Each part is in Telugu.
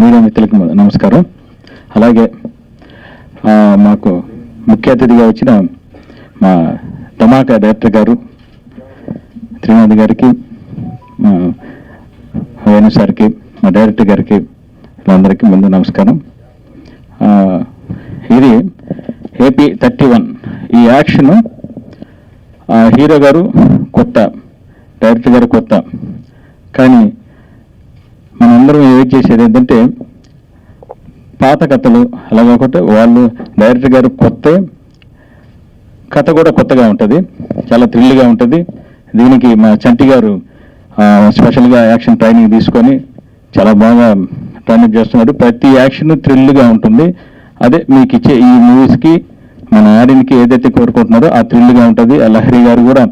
మీడియా మిత్రులకు నమస్కారం. అలాగే మాకు ముఖ్య అతిథిగా వచ్చిన మా ధమాకా డైరెక్టర్ గారు త్రినాథ్ గారికి, మా వేణు సార్కి, మా డైరెక్టర్ గారికి, వీళ్ళందరికీ ముందు నమస్కారం. ఇది ఏపీ 31. ఈ యాక్షన్ హీరో గారు కొత్త, డైరెక్టర్ గారు కొత్త, కానీ మనందరం వెయిట్ చేసేది ఏంటంటే పాత కథలు అలాగే ఒకటి వాళ్ళు డైరెక్టర్ గారు కొత్త, కథ కూడా కొత్తగా ఉంటుంది, చాలా థ్రిల్గా ఉంటుంది. దీనికి మా చంటి గారు స్పెషల్గా యాక్షన్ ట్రైనింగ్ తీసుకొని చాలా బాగా ట్రైనింగ్ చేస్తున్నాడు. ప్రతి యాక్షన్ థ్రిల్గా ఉంటుంది. అదే మీకు ఇచ్చే ఈ మూవీస్కి మన ఆడియన్కి ఏదైతే కోరుకుంటున్నారో ఆ థ్రిల్గా ఉంటుంది. ఆ లహరి గారు కూడా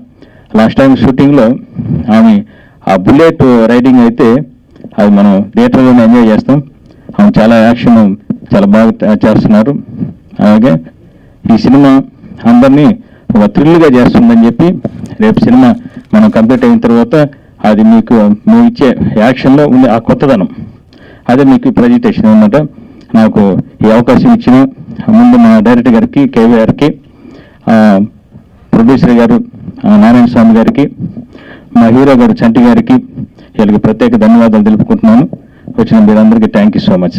లాస్ట్ టైం షూటింగ్లో ఆమె ఆ బుల్లెట్ రైడింగ్ అయితే అది మనం థియేటర్లోనే ఎంజాయ్ చేస్తాం. ఆమె చాలా యాక్షన్ చాలా బాగా చేస్తున్నారు. అలాగే ఈ సినిమా అందరినీ ఒక థ్రిల్గా చేస్తుందని చెప్పి రేపు సినిమా మనం కంప్లీట్ అయిన తర్వాత అది మీకు నువ్వు ఇచ్చే యాక్షన్లో ఉండే ఆ కొత్తదనం అదే మీకు ప్రజెంటేషన్ అన్నమాట. నాకు ఈ అవకాశం ఇచ్చిన ముందు మా డైరెక్టర్ గారికి, కేవీ గారికి, ప్రొడ్యూసర్ గారు నారాయణ స్వామి గారికి, మా హీరో గారు చంటి గారికి వీళ్ళకి ప్రత్యేక ధన్యవాదాలు తెలుపుకుంటున్నాను. వచ్చిన మీరందరికీ థ్యాంక్ యూ సో మచ్.